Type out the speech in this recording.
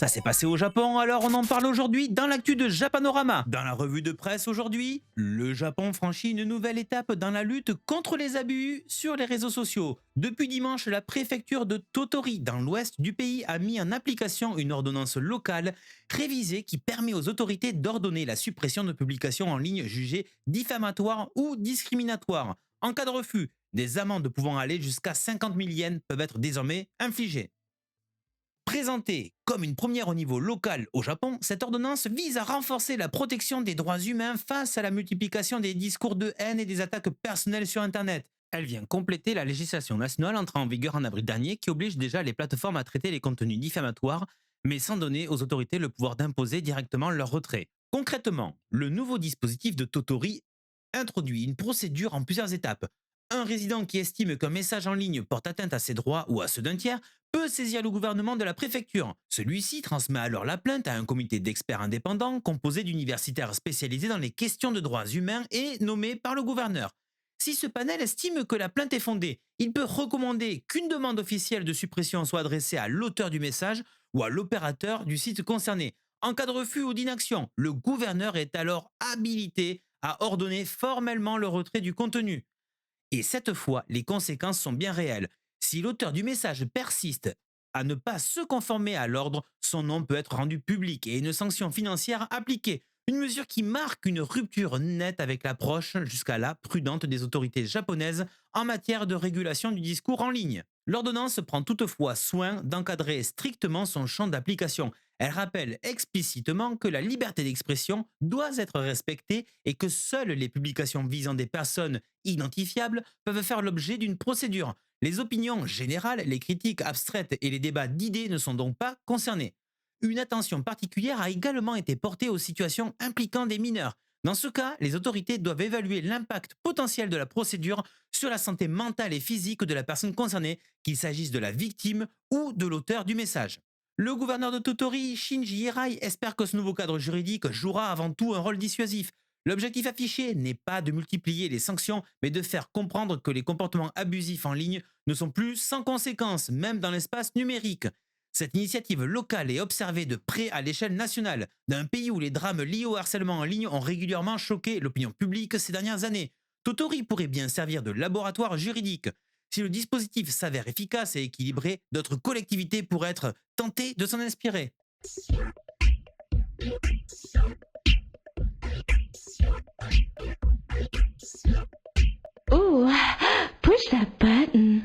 Ça s'est passé au Japon, alors on en parle aujourd'hui dans l'actu de Japanorama. Dans la revue de presse aujourd'hui, le Japon franchit une nouvelle étape dans la lutte contre les abus sur les réseaux sociaux. Depuis dimanche, la préfecture de Totori, dans l'ouest du pays, a mis en application une ordonnance locale révisée qui permet aux autorités d'ordonner la suppression de publications en ligne jugées diffamatoires ou discriminatoires. En cas de refus, des amendes pouvant aller jusqu'à 50 000 yens peuvent être désormais infligées. Présentée comme une première au niveau local au Japon, cette ordonnance vise à renforcer la protection des droits humains face à la multiplication des discours de haine et des attaques personnelles sur Internet. Elle vient compléter la législation nationale entrée en vigueur en avril dernier qui oblige déjà les plateformes à traiter les contenus diffamatoires, mais sans donner aux autorités le pouvoir d'imposer directement leur retrait. Concrètement, le nouveau dispositif de Totori introduit une procédure en plusieurs étapes. Un résident qui estime qu'un message en ligne porte atteinte à ses droits ou à ceux d'un tiers peut saisir le gouvernement de la préfecture. Celui-ci transmet alors la plainte à un comité d'experts indépendants composé d'universitaires spécialisés dans les questions de droits humains et nommés par le gouverneur. Si ce panel estime que la plainte est fondée, il peut recommander qu'une demande officielle de suppression soit adressée à l'auteur du message ou à l'opérateur du site concerné. En cas de refus ou d'inaction, le gouverneur est alors habilité à ordonner formellement le retrait du contenu. Et cette fois, les conséquences sont bien réelles. Si l'auteur du message persiste à ne pas se conformer à l'ordre, son nom peut être rendu public et une sanction financière appliquée. Une mesure qui marque une rupture nette avec l'approche jusqu'à là prudente des autorités japonaises en matière de régulation du discours en ligne. L'ordonnance prend toutefois soin d'encadrer strictement son champ d'application. Elle rappelle explicitement que la liberté d'expression doit être respectée et que seules les publications visant des personnes identifiables peuvent faire l'objet d'une procédure. Les opinions générales, les critiques abstraites et les débats d'idées ne sont donc pas concernés. Une attention particulière a également été portée aux situations impliquant des mineurs. Dans ce cas, les autorités doivent évaluer l'impact potentiel de la procédure sur la santé mentale et physique de la personne concernée, qu'il s'agisse de la victime ou de l'auteur du message. Le gouverneur de Totori, Shinji Hirai, espère que ce nouveau cadre juridique jouera avant tout un rôle dissuasif. L'objectif affiché n'est pas de multiplier les sanctions, mais de faire comprendre que les comportements abusifs en ligne ne sont plus sans conséquence, même dans l'espace numérique. Cette initiative locale est observée de près à l'échelle nationale, d'un pays où les drames liés au harcèlement en ligne ont régulièrement choqué l'opinion publique ces dernières années. Totori pourrait bien servir de laboratoire juridique. Si le dispositif s'avère efficace et équilibré, d'autres collectivités pourraient être tentées de s'en inspirer. Ooh, push that button.